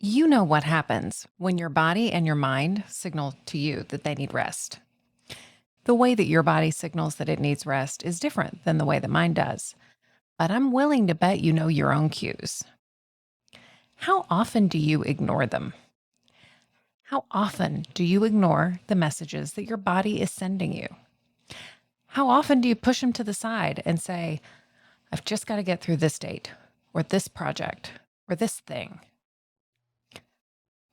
You know what happens when your body and your mind signal to you that they need rest. The way that your body signals that it needs rest is different than the way that mine does, but I'm willing to bet you know your own cues. How often do you ignore them? How often do you ignore the messages that your body is sending you? How often do you push them to the side and say, I've just got to get through this date, or this project, or this thing?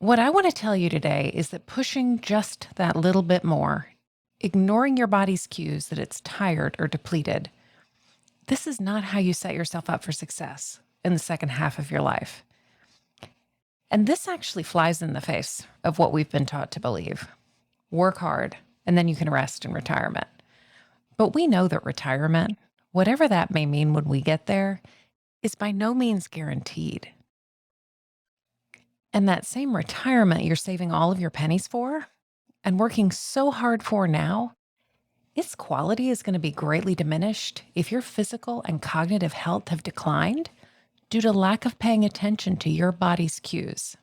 What I want to tell you today is that pushing just that little bit more, ignoring your body's cues that it's tired or depleted, this is not how you set yourself up for success in the second half of your life. And this actually flies in the face of what we've been taught to believe. Work hard, and then you can rest in retirement. But we know that retirement, whatever that may mean when we get there, is by no means guaranteed. And that same retirement you're saving all of your pennies for and working so hard for now, its quality is going to be greatly diminished if your physical and cognitive health have declined due to lack of paying attention to your body's cues.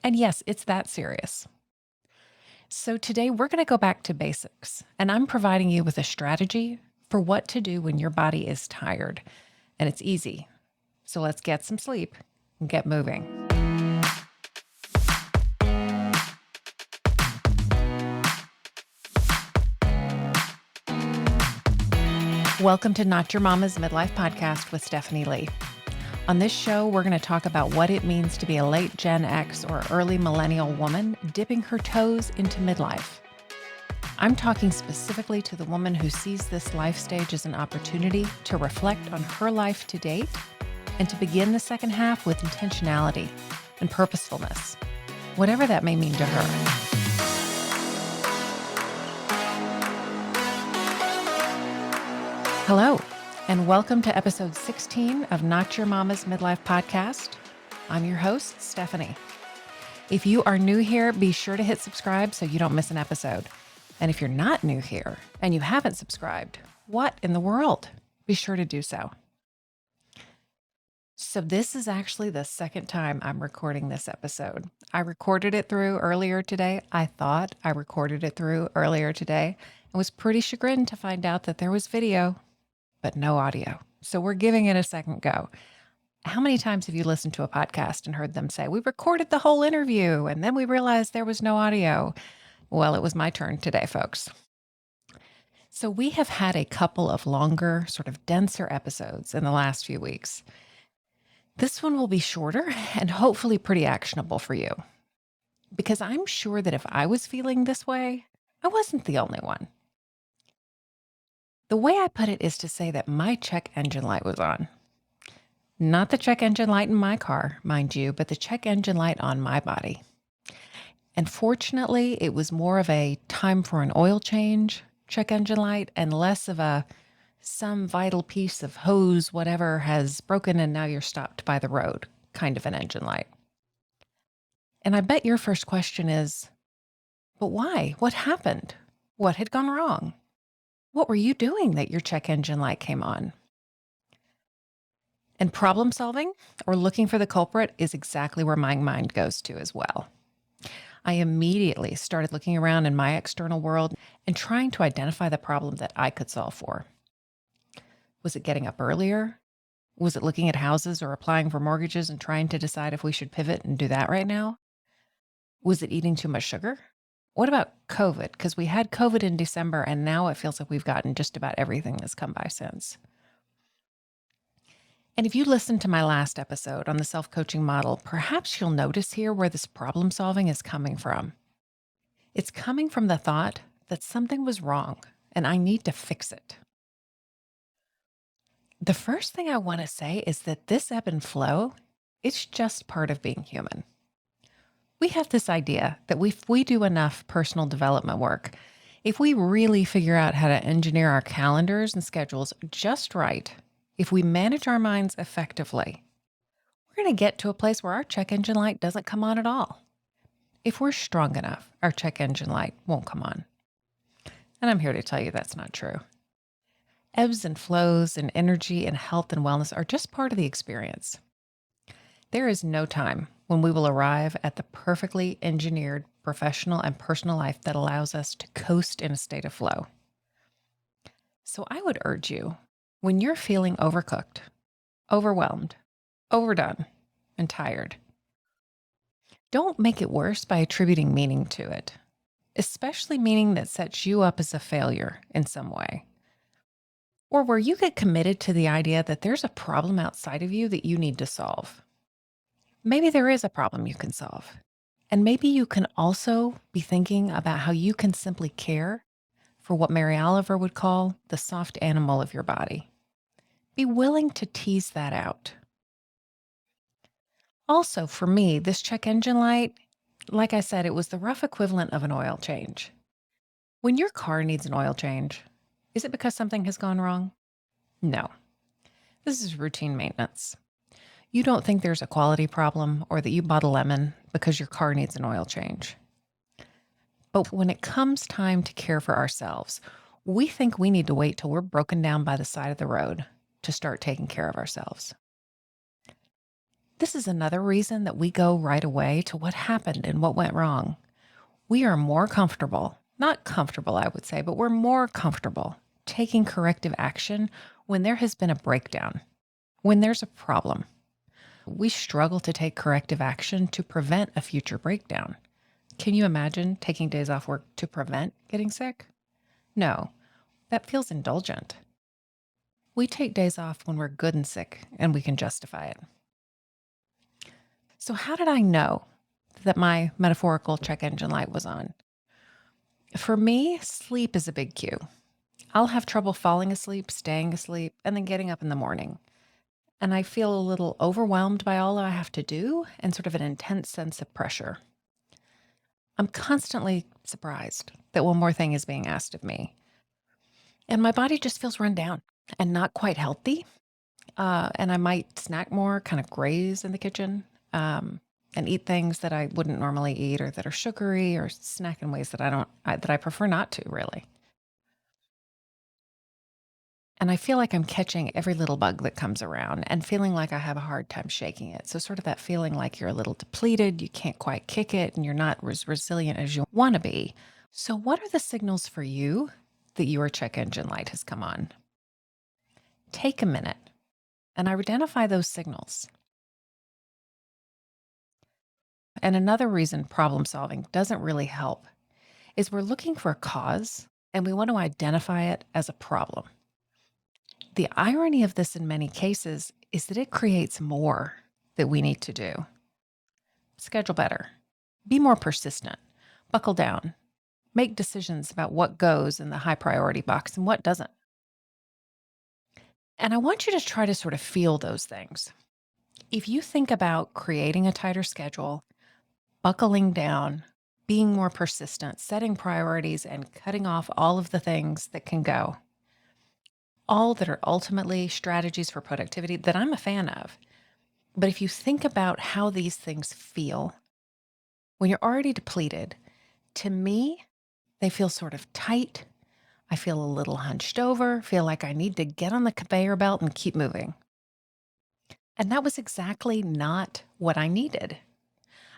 And yes, it's that serious. So today we're going to go back to basics, and I'm providing you with a strategy for what to do when your body is tired. And it's easy. So let's get some sleep and get moving. Welcome to Not Your Mama's Midlife podcast with Stephanie Lee. On this show, we're going to talk about what it means to be a late Gen X or early millennial woman dipping her toes into midlife. I'm talking specifically to the woman who sees this life stage as an opportunity to reflect on her life to date and to begin the second half with intentionality and purposefulness, whatever that may mean to her. Hello, and welcome to episode 16 of Not Your Mama's Midlife podcast. I'm your host, Stephanie. If you are new here, be sure to hit subscribe so you don't miss an episode. And if you're not new here and you haven't subscribed, what in the world? Be sure to do so. So this is actually the second time I'm recording this episode. I recorded it through earlier today. I thought I recorded it through earlier today and was pretty chagrined to find out that there was video, but no audio. So we're giving it a second go. How many times have you listened to a podcast and heard them say, we recorded the whole interview and then we realized there was no audio? Well, it was my turn today, folks. So we have had a couple of longer, sort of denser episodes in the last few weeks. This one will be shorter and hopefully pretty actionable for you, because I'm sure that if I was feeling this way, I wasn't the only one. The way I put it is to say that my check engine light was on. Not the check engine light in my car, mind you, but the check engine light on my body. And fortunately, it was more of a time for an oil change check engine light and less of a some vital piece of hose, whatever, has broken and now you're stopped by the road kind of an engine light. And I bet your first question is, but why? What happened? What had gone wrong? What were you doing that your check engine light came on? And problem solving or looking for the culprit is exactly where my mind goes to as well. I immediately started looking around in my external world and trying to identify the problem that I could solve for. Was it getting up earlier? Was it looking at houses or applying for mortgages and trying to decide if we should pivot and do that right now? Was it eating too much sugar? What about COVID? Because we had COVID in December and now it feels like we've gotten just about everything that's come by since. And if you listened to my last episode on the self-coaching model, perhaps you'll notice here where this problem solving is coming from. It's coming from the thought that something was wrong and I need to fix it. The first thing I want to say is that this ebb and flow, it's just part of being human. We have this idea that if we do enough personal development work, if we really figure out how to engineer our calendars and schedules just right, if we manage our minds effectively, we're going to get to a place where our check engine light doesn't come on at all. If we're strong enough, our check engine light won't come on. And I'm here to tell you that's not true. Ebbs and flows and energy and health and wellness are just part of the experience. There is no time when we will arrive at the perfectly engineered professional and personal life that allows us to coast in a state of flow. So I would urge you, when you're feeling overcooked, overwhelmed, overdone, and tired, don't make it worse by attributing meaning to it, especially meaning that sets you up as a failure in some way, or where you get committed to the idea that there's a problem outside of you that you need to solve. Maybe there is a problem you can solve. And maybe you can also be thinking about how you can simply care for what Mary Oliver would call the soft animal of your body. Be willing to tease that out. Also, for me, this check engine light, like I said, it was the rough equivalent of an oil change. When your car needs an oil change, is it because something has gone wrong? No. This is routine maintenance. You don't think there's a quality problem or that you bought a lemon because your car needs an oil change. But when it comes time to care for ourselves, we think we need to wait till we're broken down by the side of the road to start taking care of ourselves. This is another reason that we go right away to what happened and what went wrong. We are more comfortable, not comfortable, I would say, but we're more comfortable taking corrective action when there has been a breakdown, when there's a problem. We struggle to take corrective action to prevent a future breakdown. Can you imagine taking days off work to prevent getting sick? No, that feels indulgent. We take days off when we're good and sick and we can justify it. So how did I know that my metaphorical check engine light was on? For me, sleep is a big cue. I'll have trouble falling asleep, staying asleep, and then getting up in the morning. And I feel a little overwhelmed by all I have to do and sort of an intense sense of pressure. I'm constantly surprised that one more thing is being asked of me. And my body just feels run down and not quite healthy. And I might snack more, kind of graze in the kitchen, and eat things that I wouldn't normally eat or that are sugary or snack in ways that that I prefer not to really. And I feel like I'm catching every little bug that comes around and feeling like I have a hard time shaking it. So sort of that feeling like you're a little depleted, you can't quite kick it, and you're not as resilient as you want to be. So what are the signals for you that your check engine light has come on? Take a minute and identify those signals. And another reason problem solving doesn't really help is we're looking for a cause and we want to identify it as a problem. The irony of this in many cases is that it creates more that we need to do. Schedule better, be more persistent, buckle down, make decisions about what goes in the high priority box and what doesn't. And I want you to try to sort of feel those things. If you think about creating a tighter schedule, buckling down, being more persistent, setting priorities, and cutting off all of the things that can go, all that are ultimately strategies for productivity that I'm a fan of. But if you think about how these things feel when you're already depleted, to me, they feel sort of tight. I feel a little hunched over, feel like I need to get on the conveyor belt and keep moving. And that was exactly not what I needed.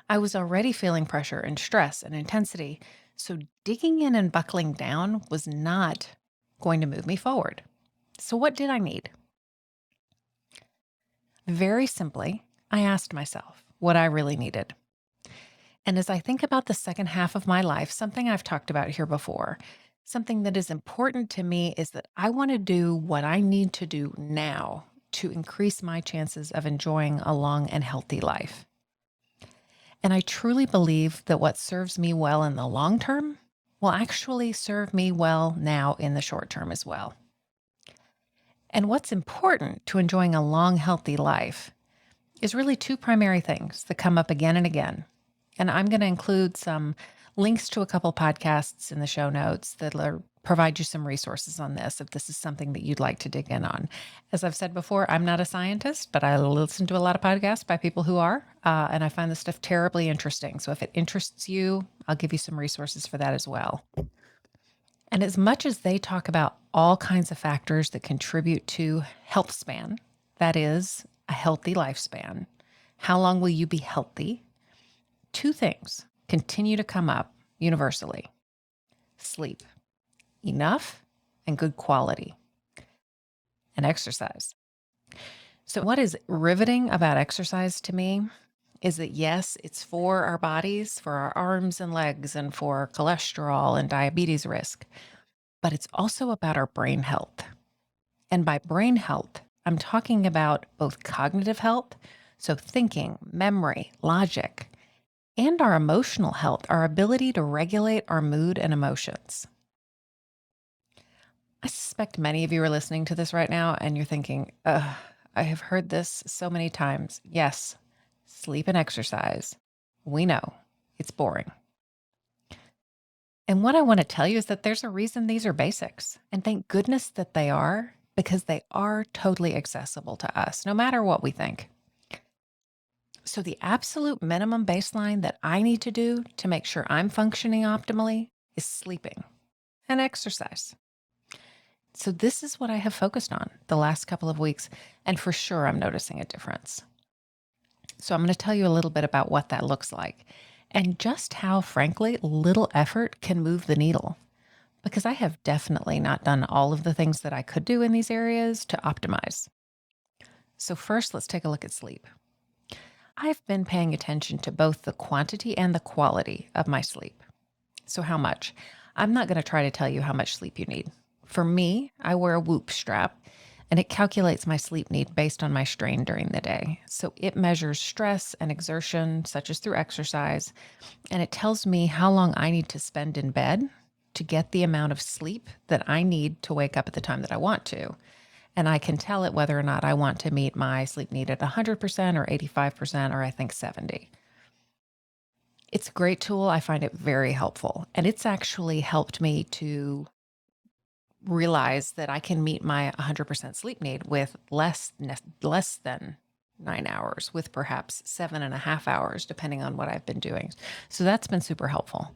I was already feeling pressure and stress and intensity. So digging in and buckling down was not going to move me forward. So what did I need? Very simply, I asked myself what I really needed. And as I think about the second half of my life, something I've talked about here before, something that is important to me is that I want to do what I need to do now to increase my chances of enjoying a long and healthy life. And I truly believe that what serves me well in the long term will actually serve me well now in the short term as well. And what's important to enjoying a long, healthy life is really two primary things that come up again and again. And I'm going to include some links to a couple podcasts in the show notes that provide you some resources on this if this is something that you'd like to dig in on. As I've said before, I'm not a scientist, but I listen to a lot of podcasts by people who are, and I find this stuff terribly interesting. So if it interests you, I'll give you some resources for that as well. And as much as they talk about all kinds of factors that contribute to health span, that is a healthy lifespan, How long will you be healthy? Two things continue to come up universally: sleep, enough, and good quality, and exercise. So, what is riveting about exercise to me is that, yes, it's for our bodies, for our arms and legs, and for cholesterol and diabetes risk, but it's also about our brain health. And by brain health, I'm talking about both cognitive health, so thinking, memory, logic, and our emotional health, our ability to regulate our mood and emotions. I suspect many of you are listening to this right now and you're thinking, ugh, I have heard this so many times. Yes, sleep and exercise. We know it's boring. And what I want to tell you is that there's a reason these are basics. And thank goodness that they are, because they are totally accessible to us, no matter what we think. So, the absolute minimum baseline that I need to do to make sure I'm functioning optimally is sleeping and exercise. So, this is what I have focused on the last couple of weeks. And for sure, I'm noticing a difference. So, I'm going to tell you a little bit about what that looks like and just how, frankly, little effort can move the needle. Because I have definitely not done all of the things that I could do in these areas to optimize. So, first, let's take a look at sleep. I've been paying attention to both the quantity and the quality of my sleep. So, how much? I'm not going to try to tell you how much sleep you need. For me, I wear a Whoop strap and it calculates my sleep need based on my strain during the day. So, it measures stress and exertion, such as through exercise, and it tells me how long I need to spend in bed to get the amount of sleep that I need to wake up at the time that I want to. And I can tell it whether or not I want to meet my sleep need at 100% or 85% or I think 70. It's a great tool. I find it very helpful. And it's actually helped me to realize that I can meet my 100% sleep need with less than 9 hours, with perhaps 7.5 hours, depending on what I've been doing. So that's been super helpful.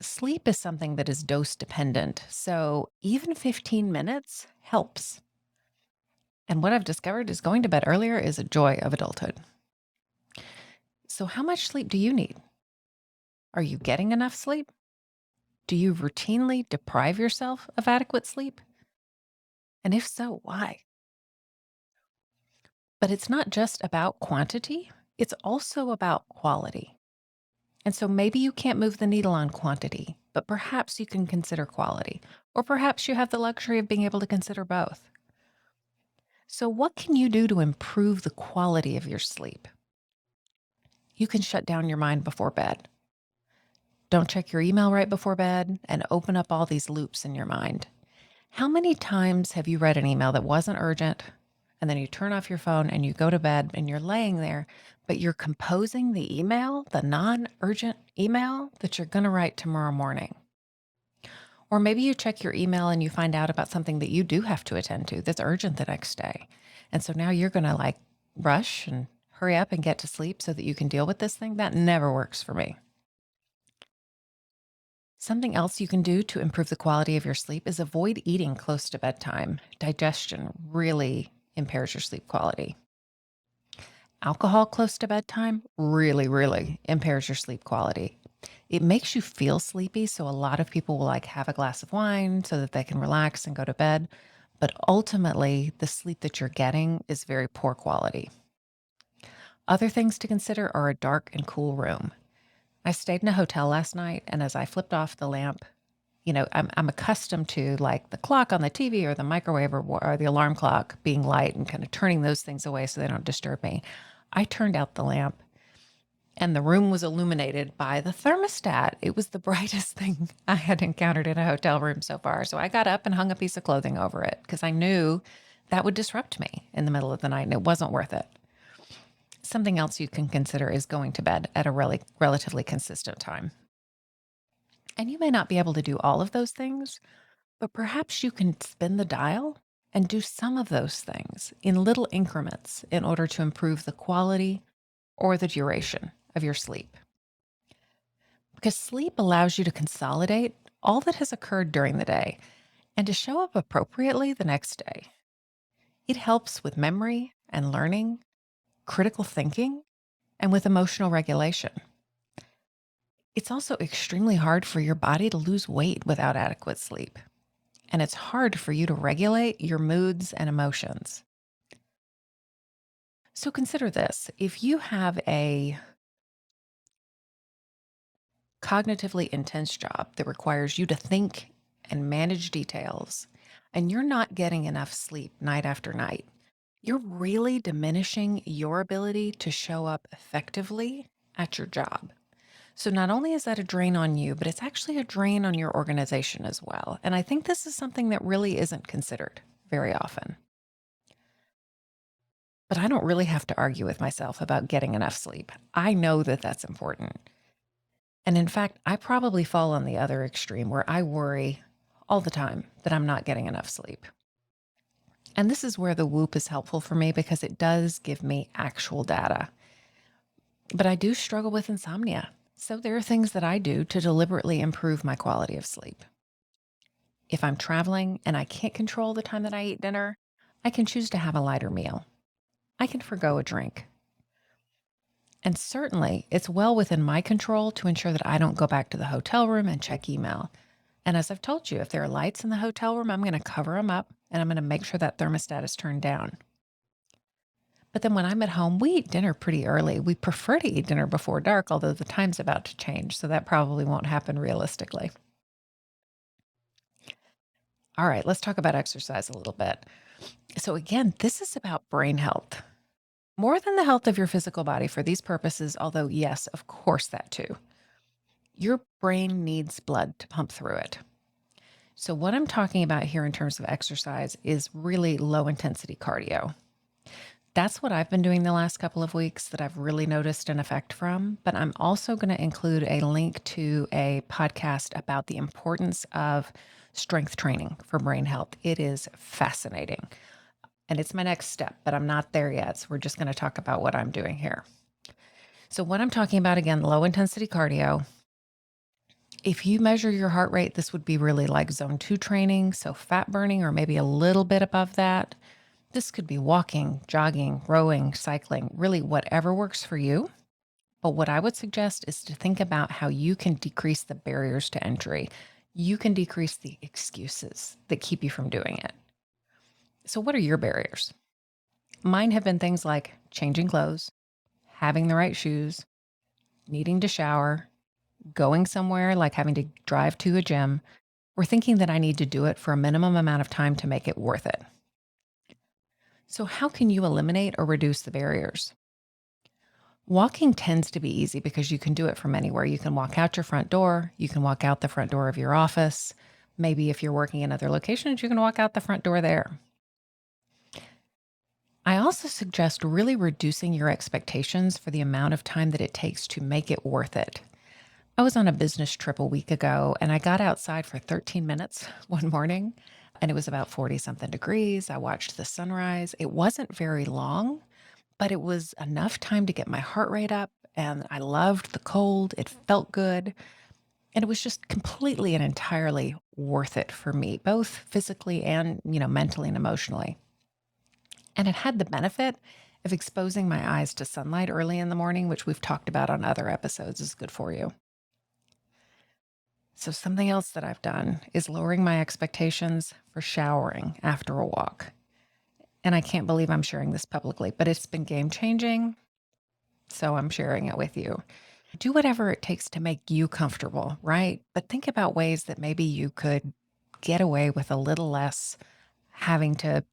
Sleep is something that is dose dependent. So even 15 minutes helps. And what I've discovered is going to bed earlier is a joy of adulthood. So, how much sleep do you need? Are you getting enough sleep? Do you routinely deprive yourself of adequate sleep? And if so, why? But it's not just about quantity, it's also about quality. And so maybe you can't move the needle on quantity, but perhaps you can consider quality. Or perhaps you have the luxury of being able to consider both. So, what can you do to improve the quality of your sleep? You can shut down your mind before bed. Don't check your email right before bed and open up all these loops in your mind. How many times have you read an email that wasn't urgent and then you turn off your phone and you go to bed and you're laying there, but you're composing the email, the non-urgent email that you're going to write tomorrow morning? Or maybe you check your email and you find out about something that you do have to attend to that's urgent the next day. And so now you're going to rush and hurry up and get to sleep so that you can deal with this thing. That never works for me. Something else you can do to improve the quality of your sleep is avoid eating close to bedtime. Digestion really impairs your sleep quality. Alcohol close to bedtime really, really impairs your sleep quality. It makes you feel sleepy, so a lot of people will have a glass of wine so that they can relax and go to bed. But ultimately, the sleep that you're getting is very poor quality. Other things to consider are a dark and cool room. I stayed in a hotel last night, and as I flipped off the lamp, I'm accustomed to the clock on the TV or the microwave or the alarm clock being light and kind of turning those things away so they don't disturb me. I turned out the lamp and the room was illuminated by the thermostat. It was the brightest thing I had encountered in a hotel room so far. So I got up and hung a piece of clothing over it because I knew that would disrupt me in the middle of the night and it wasn't worth it. Something else you can consider is going to bed at a relatively consistent time. And you may not be able to do all of those things, but perhaps you can spin the dial and do some of those things in little increments in order to improve the quality or the duration of your sleep. Because sleep allows you to consolidate all that has occurred during the day and to show up appropriately the next day. It helps with memory and learning, critical thinking, and with emotional regulation. It's also extremely hard for your body to lose weight without adequate sleep. And it's hard for you to regulate your moods and emotions. So consider this. If you have a cognitively intense job that requires you to think and manage details, and you're not getting enough sleep night after night, you're really diminishing your ability to show up effectively at your job. So, not only is that a drain on you, but it's actually a drain on your organization as well. And I think this is something that really isn't considered very often. But I don't really have to argue with myself about getting enough sleep. I know that that's important. And in fact, I probably fall on the other extreme where I worry all the time that I'm not getting enough sleep. And this is where the Whoop is helpful for me because it does give me actual data. But I do struggle with insomnia. So there are things that I do to deliberately improve my quality of sleep. If I'm traveling and I can't control the time that I eat dinner, I can choose to have a lighter meal. I can forgo a drink. And certainly, it's well within my control to ensure that I don't go back to the hotel room and check email. And as I've told you, if there are lights in the hotel room, I'm going to cover them up and I'm going to make sure that thermostat is turned down. But then when I'm at home, we eat dinner pretty early. We prefer to eat dinner before dark, although the time's about to change, so that probably won't happen realistically. All right, let's talk about exercise a little bit. So, again, this is about brain health. More than the health of your physical body for these purposes, although, yes, of course, that too. Your brain needs blood to pump through it. So, what I'm talking about here in terms of exercise is really low intensity cardio. That's what I've been doing the last couple of weeks that I've really noticed an effect from. But I'm also going to include a link to a podcast about the importance of strength training for brain health. It is fascinating. And it's my next step, but I'm not there yet. So we're just going to talk about what I'm doing here. So, what I'm talking about again, low intensity cardio. If you measure your heart rate, this would be really like zone 2 training. So, fat burning, or maybe a little bit above that. This could be walking, jogging, rowing, cycling, really whatever works for you. But what I would suggest is to think about how you can decrease the barriers to entry. You can decrease the excuses that keep you from doing it. So, what are your barriers? Mine have been things like changing clothes, having the right shoes, needing to shower, going somewhere like having to drive to a gym, or thinking that I need to do it for a minimum amount of time to make it worth it. So, how can you eliminate or reduce the barriers? Walking tends to be easy because you can do it from anywhere. You can walk out your front door, you can walk out the front door of your office. Maybe if you're working in other locations, you can walk out the front door there. I also suggest really reducing your expectations for the amount of time that it takes to make it worth it. I was on a business trip a week ago and I got outside for 13 minutes one morning and it was about 40 something degrees. I watched the sunrise. It wasn't very long, but it was enough time to get my heart rate up. And I loved the cold. It felt good. And it was just completely and entirely worth it for me, both physically and, mentally and emotionally. And it had the benefit of exposing my eyes to sunlight early in the morning, which we've talked about on other episodes is good for you. So, something else that I've done is lowering my expectations for showering after a walk. And I can't believe I'm sharing this publicly, but it's been game changing. So, I'm sharing it with you. Do whatever it takes to make you comfortable, right? But think about ways that maybe you could get away with a little less having to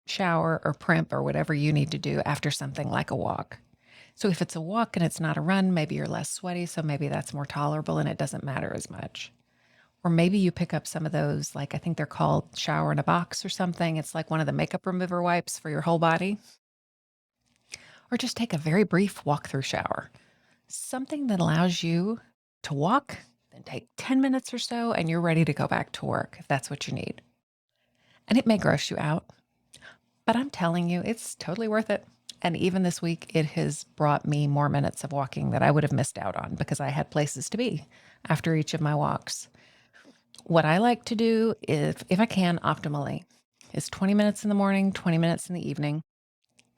shower or primp or whatever you need to do after something like a walk. So if it's a walk and it's not a run, maybe you're less sweaty. So maybe that's more tolerable and it doesn't matter as much. Or maybe you pick up some of those, like I think they're called shower in a box or something. It's like one of the makeup remover wipes for your whole body. Or just take a very brief walk through shower. Something that allows you to walk, then take 10 minutes or so, and you're ready to go back to work if that's what you need. And it may gross you out, but I'm telling you, it's totally worth it. And even this week, it has brought me more minutes of walking that I would have missed out on because I had places to be after each of my walks. What I like to do, if I can optimally, is 20 minutes in the morning, 20 minutes in the evening.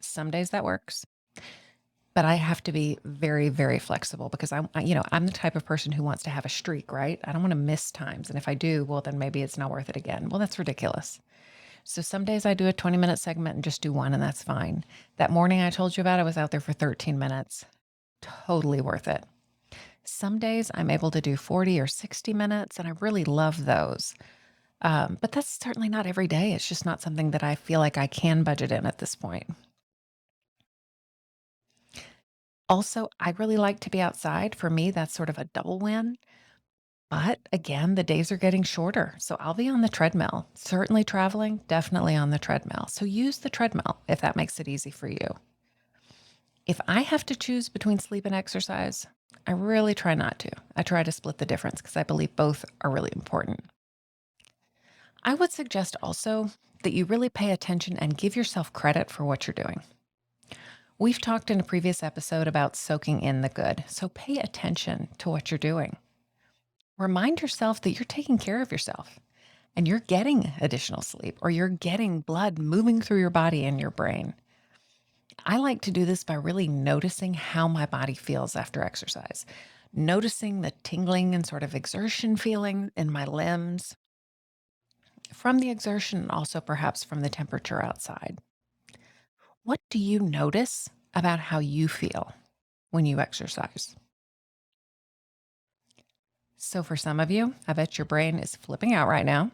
Some days that works, but I have to be very, very flexible because I'm the type of person who wants to have a streak, right? I don't want to miss times. And if I do, well, then maybe it's not worth it again. Well, that's ridiculous. So some days I do a 20-minute segment and just do one, and that's fine. That morning I told you about, I was out there for 13 minutes. Totally worth it. Some days I'm able to do 40 or 60 minutes, and I really love those. But that's certainly not every day. It's just not something that I feel like I can budget in at this point. Also, I really like to be outside. For me, that's sort of a double win. But again, the days are getting shorter. So I'll be on the treadmill. Certainly traveling, definitely on the treadmill. So use the treadmill if that makes it easy for you. If I have to choose between sleep and exercise, I really try not to. I try to split the difference because I believe both are really important. I would suggest also that you really pay attention and give yourself credit for what you're doing. We've talked in a previous episode about soaking in the good, so pay attention to what you're doing. Remind yourself that you're taking care of yourself and you're getting additional sleep or you're getting blood moving through your body and your brain. I like to do this by really noticing how my body feels after exercise, noticing the tingling and sort of exertion feeling in my limbs from the exertion and also perhaps from the temperature outside. What do you notice about how you feel when you exercise? So, for some of you, I bet your brain is flipping out right now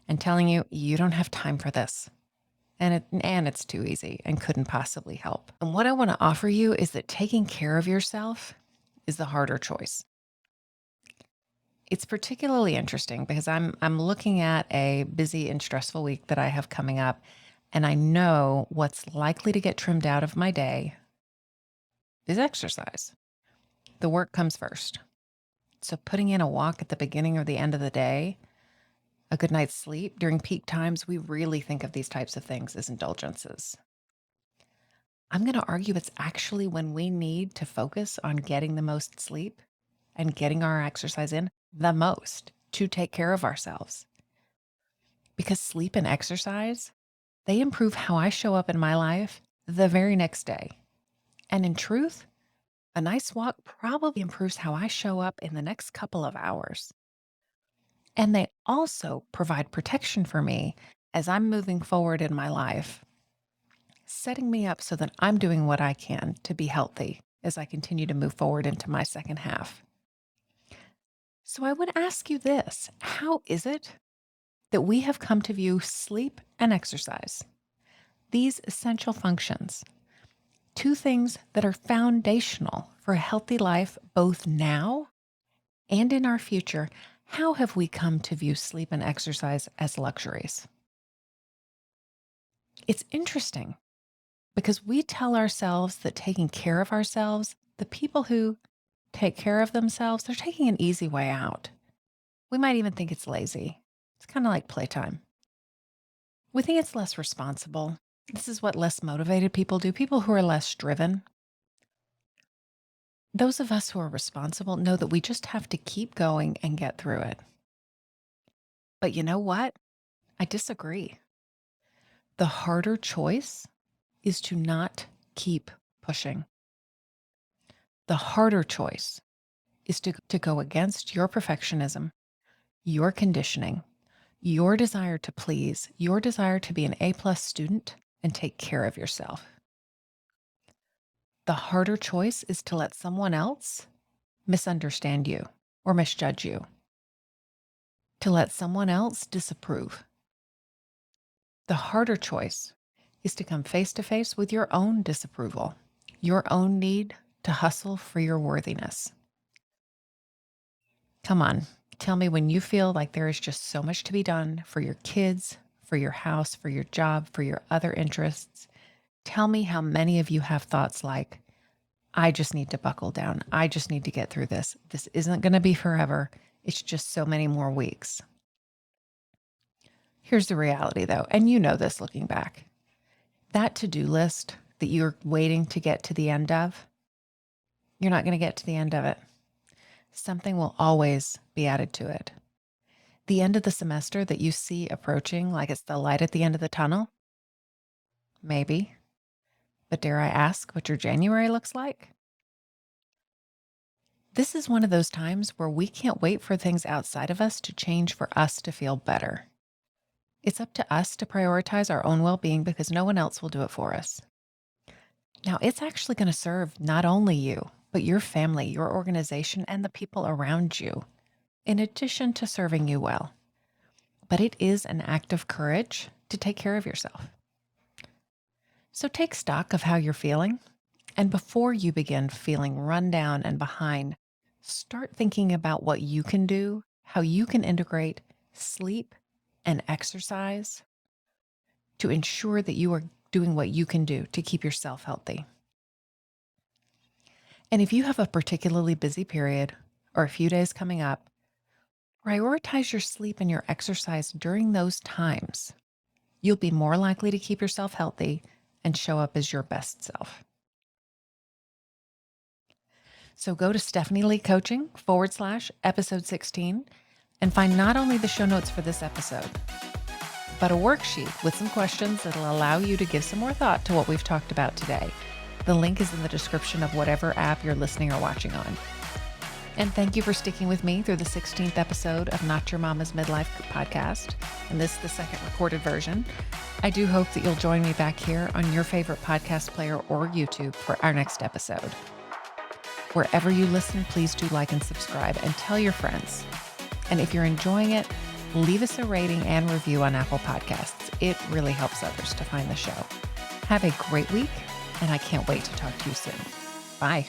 and telling you you don't have time for this. And it's too easy and couldn't possibly help. And what I want to offer you is that taking care of yourself is the harder choice. It's particularly interesting because I'm looking at a busy and stressful week that I have coming up, and I know what's likely to get trimmed out of my day is exercise. The work comes first. So putting in a walk at the beginning or the end of the day, a good night's sleep during peak times, we really think of these types of things as indulgences. I'm going to argue it's actually when we need to focus on getting the most sleep and getting our exercise in the most to take care of ourselves. Because sleep and exercise, they improve how I show up in my life the very next day. And in truth, a nice walk probably improves how I show up in the next couple of hours. And they also provide protection for me as I'm moving forward in my life, setting me up so that I'm doing what I can to be healthy as I continue to move forward into my second half. So I would ask you this: how is it that we have come to view sleep and exercise, these essential functions, two things that are foundational for a healthy life both now and in our future? How have we come to view sleep and exercise as luxuries? It's interesting because we tell ourselves that taking care of ourselves, the people who take care of themselves, they're taking an easy way out. We might even think it's lazy. It's kind of like playtime. We think it's less responsible. This is what less motivated people do, people who are less driven. Those of us who are responsible know that we just have to keep going and get through it. But you know what? I disagree. The harder choice is to not keep pushing. The harder choice is to go against your perfectionism, your conditioning, your desire to please, your desire to be an A-plus student and take care of yourself. The harder choice is to let someone else misunderstand you or misjudge you, to let someone else disapprove. The harder choice is to come face to face with your own disapproval, your own need to hustle for your worthiness. Come on, tell me when you feel like there is just so much to be done for your kids, for your house, for your job, for your other interests. Tell me how many of you have thoughts like, I just need to buckle down. I just need to get through this. This isn't going to be forever. It's just so many more weeks. Here's the reality though, and you know this looking back. That to-do list that you're waiting to get to the end of, you're not going to get to the end of it. Something will always be added to it. The end of the semester that you see approaching like it's the light at the end of the tunnel, maybe. But dare I ask what your January looks like? This is one of those times where we can't wait for things outside of us to change for us to feel better. It's up to us to prioritize our own well being because no one else will do it for us. Now, it's actually going to serve not only you, but your family, your organization, and the people around you, in addition to serving you well. But it is an act of courage to take care of yourself. So take stock of how you're feeling. And before you begin feeling run down and behind, start thinking about what you can do, how you can integrate sleep and exercise to ensure that you are doing what you can do to keep yourself healthy. And if you have a particularly busy period or a few days coming up, prioritize your sleep and your exercise during those times. You'll be more likely to keep yourself healthy and show up as your best self. So go to StephanieLeeCoaching/episode 16 and find not only the show notes for this episode, but a worksheet with some questions that'll allow you to give some more thought to what we've talked about today. The link is in the description of whatever app you're listening or watching on. And thank you for sticking with me through the 16th episode of Not Your Mama's Midlife podcast. And this is the second recorded version. I do hope that you'll join me back here on your favorite podcast player or YouTube for our next episode. Wherever you listen, please do like and subscribe and tell your friends. And if you're enjoying it, leave us a rating and review on Apple Podcasts. It really helps others to find the show. Have a great week, and I can't wait to talk to you soon. Bye.